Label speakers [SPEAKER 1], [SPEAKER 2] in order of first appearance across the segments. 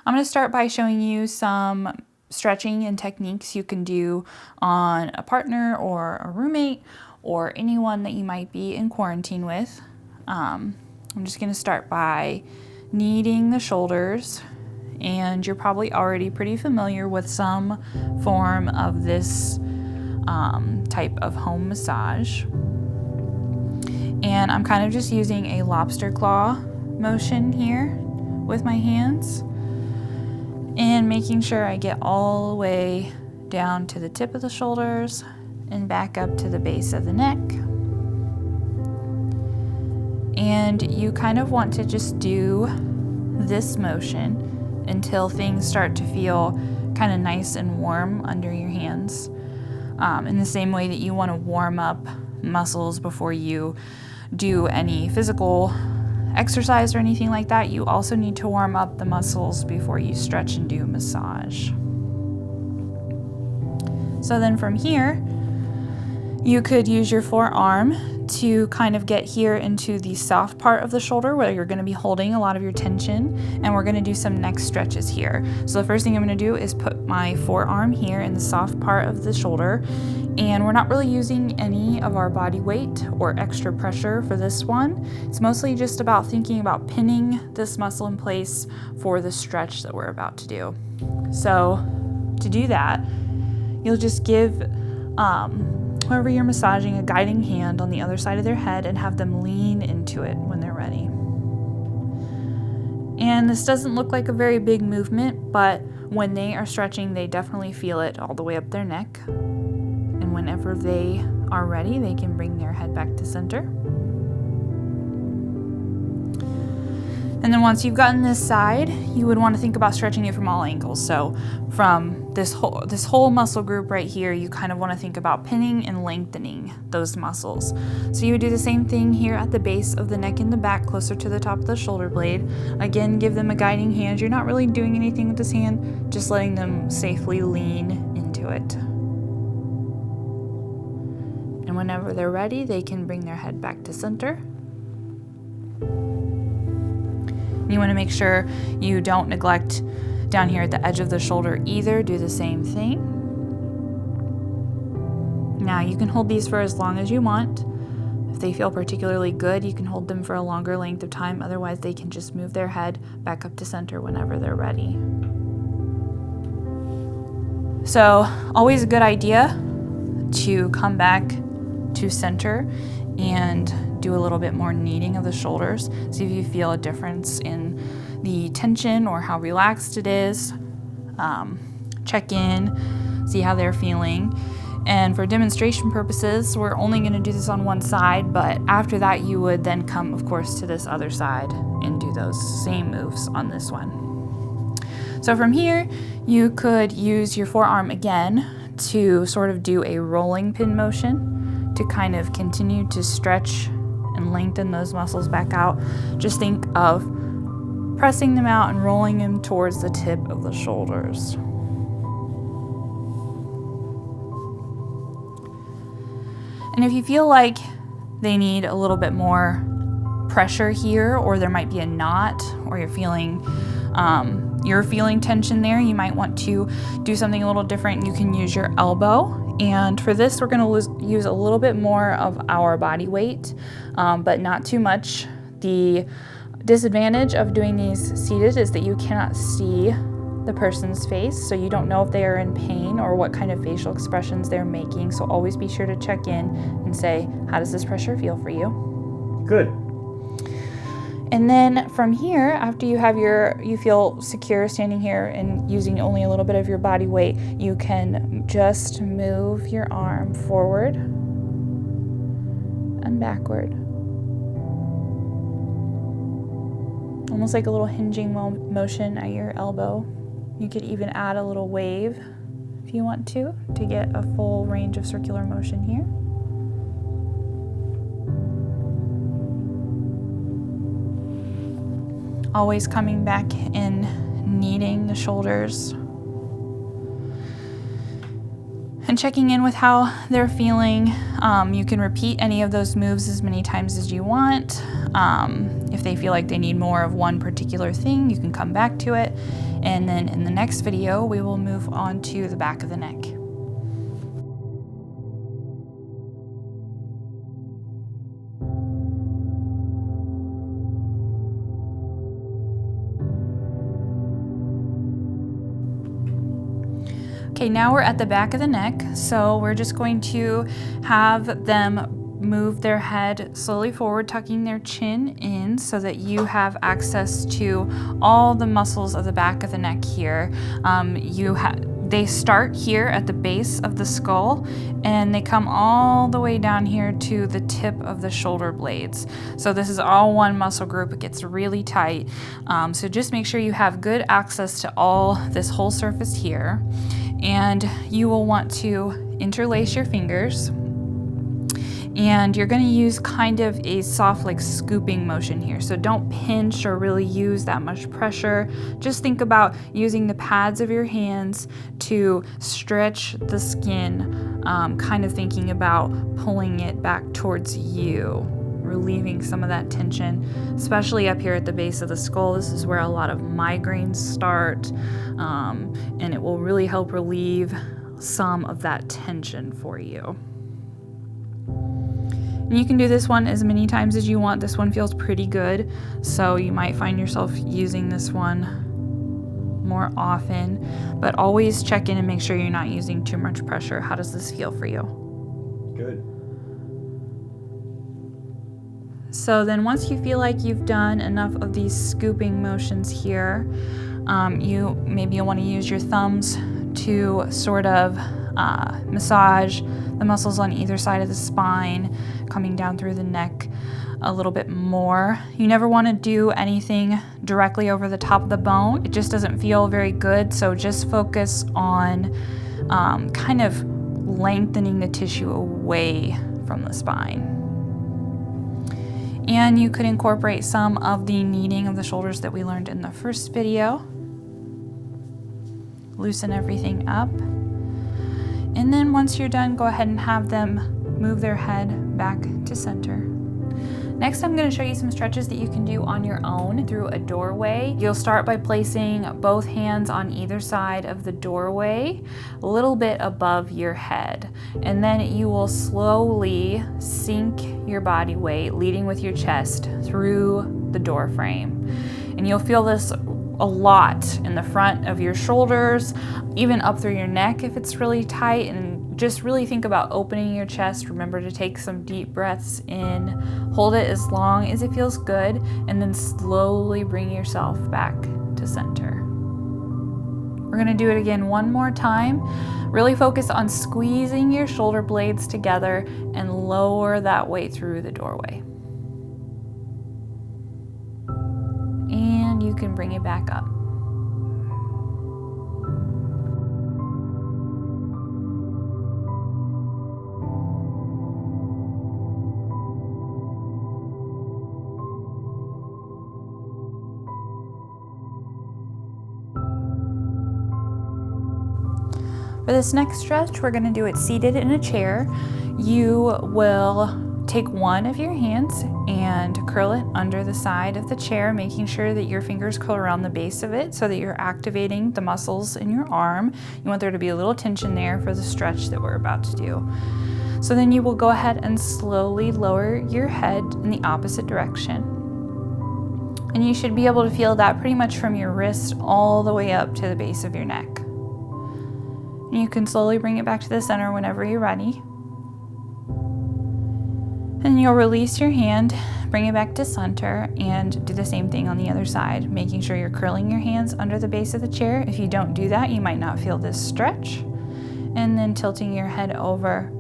[SPEAKER 1] I'm going to start by showing you some stretching and techniques you can do on a partner or a roommate or anyone that you might be in quarantine with. I'm just going to start by kneading the shoulders, and you're probably already pretty familiar with some form of this type of home massage. And I'm kind of just using a lobster claw motion here with my hands and making sure I get all the way down to the tip of the shoulders and back up to the base of the neck. And you kind of want to just do this motion until things start to feel kind of nice and warm under your hands. In the same way that you want to warm up muscles before you do any physical exercise or anything like that, you also need to warm up the muscles before you stretch and do massage. So then from here, you could use your forearm to kind of get here into the soft part of the shoulder where you're going to be holding a lot of your tension, and we're going to do some neck stretches here. So the first thing I'm going to do is put my forearm here in the soft part of the shoulder, and we're not really using any of our body weight or extra pressure for this one. It's mostly just about thinking about pinning this muscle in place for the stretch that we're about to do. So to do that, you'll just give whoever you're massaging a guiding hand on the other side of their head and have them lean into it when they're ready. And this doesn't look like a very big movement, but when they are stretching, they definitely feel it all the way up their neck. And whenever they are ready, they can bring their head back to center. And then once you've gotten this side, you would want to think about stretching it from all angles. So from this whole muscle group right here, you kind of want to think about pinning and lengthening those muscles. So you would do the same thing here at the base of the neck and the back, closer to the top of the shoulder blade. Again, give them a guiding hand. You're not really doing anything with this hand, just letting them safely lean into it. And whenever they're ready, they can bring their head back to center. You want to make sure you don't neglect down here at the edge of the shoulder either. Do the same thing. Now you can hold these for as long as you want. If they feel particularly good, you can hold them for a longer length of time. Otherwise, they can just move their head back up to center whenever they're ready. So always a good idea to come back to center and do a little bit more kneading of the shoulders. See if you feel a difference in the tension or how relaxed it is. Check in, see how they're feeling. And for demonstration purposes, we're only going to do this on one side, but after that you would then come, of course, to this other side and do those same moves on this one. So from here, you could use your forearm again to sort of do a rolling pin motion to kind of continue to stretch and lengthen those muscles back out. Just think of pressing them out and rolling them towards the tip of the shoulders. And if you feel like they need a little bit more pressure here, or there might be a knot, or you're feeling tension there, you might want to do something a little different. You can use your elbow. And for this, we're going to use a little bit more of our body weight, but not too much. The disadvantage of doing these seated is that you cannot see the person's face, so you don't know if they are in pain or what kind of facial expressions they're making. So always be sure to check in and say, how does this pressure feel for you?
[SPEAKER 2] Good.
[SPEAKER 1] And then from here, after you feel secure standing here and using only a little bit of your body weight, you can just move your arm forward and backward. Almost like a little hinging motion at your elbow. You could even add a little wave if you want to get a full range of circular motion here. Always coming back and kneading the shoulders and checking in with how they're feeling. You can repeat any of those moves as many times as you want. If they feel like they need more of one particular thing, you can come back to it. And then in the next video, we will move on to the back of the neck. Okay, now we're at the back of the neck, so we're just going to have them move their head slowly forward, tucking their chin in so that you have access to all the muscles of the back of the neck here. They start here at the base of the skull and they come all the way down here to the tip of the shoulder blades. So this is all one muscle group. It gets really tight. So just make sure you have good access to this whole surface here. And you will want to interlace your fingers. And you're going to use kind of a soft, like scooping motion here. So don't pinch or really use that much pressure. Just think about using the pads of your hands to stretch the skin, kind of thinking about pulling it back towards you, relieving some of that tension, especially up here at the base of the skull. This is where a lot of migraines start, and it will really help relieve some of that tension for you. And you can do this one as many times as you want. This one feels pretty good, so you might find yourself using this one more often, but always check in and make sure you're not using too much pressure. How does this feel for you?
[SPEAKER 2] Good.
[SPEAKER 1] So then once you feel like you've done enough of these scooping motions here, you'll want to use your thumbs to sort of massage the muscles on either side of the spine, coming down through the neck a little bit more. You never want to do anything directly over the top of the bone. It just doesn't feel very good, so just focus on kind of lengthening the tissue away from the spine. And you could incorporate some of the kneading of the shoulders that we learned in the first video. Loosen everything up. And then once you're done, go ahead and have them move their head back to center. Next, I'm going to show you some stretches that you can do on your own through a doorway. You'll start by placing both hands on either side of the doorway, a little bit above your head. And then you will slowly sink your body weight, leading with your chest, through the door frame. And you'll feel this a lot in the front of your shoulders, even up through your neck if it's really tight. And just really think about opening your chest. Remember to take some deep breaths in, hold it as long as it feels good, and then slowly bring yourself back to center. We're gonna do it again one more time. Really focus on squeezing your shoulder blades together and lower that weight through the doorway. And you can bring it back up. For this next stretch, we're going to do it seated in a chair. You will take one of your hands and curl it under the side of the chair, making sure that your fingers curl around the base of it so that you're activating the muscles in your arm. You want there to be a little tension there for the stretch that we're about to do. So then you will go ahead and slowly lower your head in the opposite direction. And you should be able to feel that pretty much from your wrist all the way up to the base of your neck. And you can slowly bring it back to the center whenever you're ready. And you'll release your hand, bring it back to center, and do the same thing on the other side, making sure you're curling your hands under the base of the chair. If you don't do that, you might not feel this stretch. And then tilting your head over,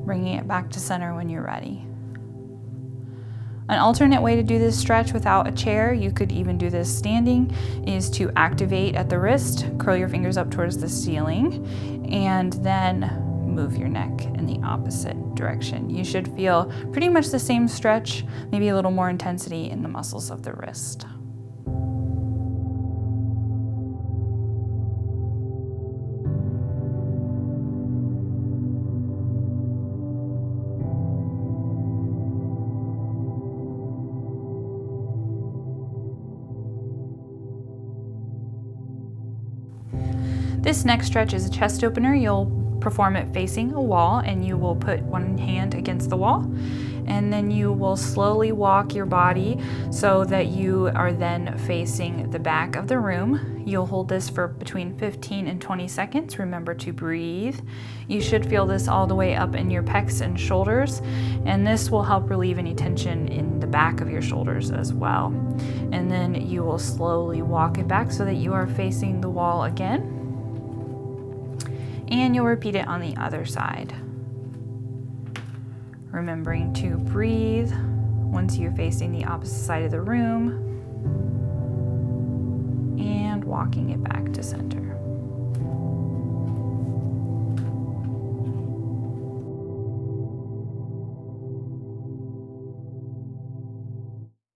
[SPEAKER 1] bringing it back to center when you're ready. An alternate way to do this stretch without a chair, you could even do this standing, is to activate at the wrist, curl your fingers up towards the ceiling, and then move your neck in the opposite direction. You should feel pretty much the same stretch, maybe a little more intensity in the muscles of the wrist. This next stretch is a chest opener. You'll perform it facing a wall, and you will put one hand against the wall, and then you will slowly walk your body so that you are then facing the back of the room. You'll hold this for between 15 and 20 seconds. Remember to breathe. You should feel this all the way up in your pecs and shoulders, and this will help relieve any tension in the back of your shoulders as well. And then you will slowly walk it back so that you are facing the wall again. And you'll repeat it on the other side. Remembering to breathe once you're facing the opposite side of the room, and walking it back to center.